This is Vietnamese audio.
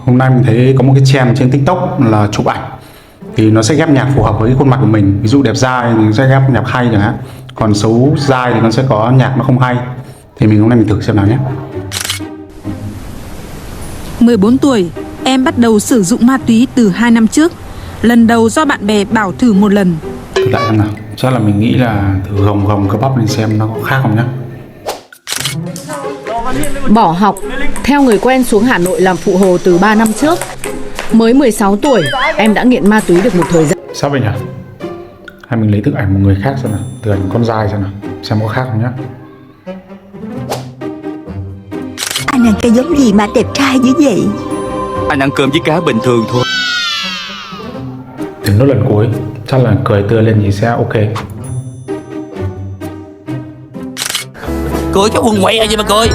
hôm nay mình thấy có một cái trend trên TikTok là chụp ảnh thì nó sẽ ghép nhạc phù hợp với cái khuôn mặt của mình. Ví dụ đẹp dai thì nó sẽ ghép nhạc hay chẳng hạn, còn xấu dai thì nó sẽ có nhạc nó không hay. Thì hôm nay mình thử xem nào nhé. 14 tuổi, em bắt đầu sử dụng ma túy từ 2 năm trước. Lần đầu do bạn bè bảo thử một lần. Thử lại xem nào. Chắc là mình nghĩ là thử gồng gồng cơ bắp lên xem nó có khác không nhá. Bỏ học, theo người quen xuống Hà Nội làm phụ hồ từ 3 năm trước. Mới 16 tuổi, em đã nghiện ma túy được một thời gian. Sao vậy nhỉ? Hay mình lấy thử ảnh một người khác xem nào, từ ảnh con dai xem nào, xem có khác không nhá. Anh ăn cái giống gì mà đẹp trai như vậy? Anh ăn cơm với cá bình thường thôi. Đến nốt lần cuối, chắc là cười tươi lên thì sẽ ok. Cười cái quần quậy gì mà cười.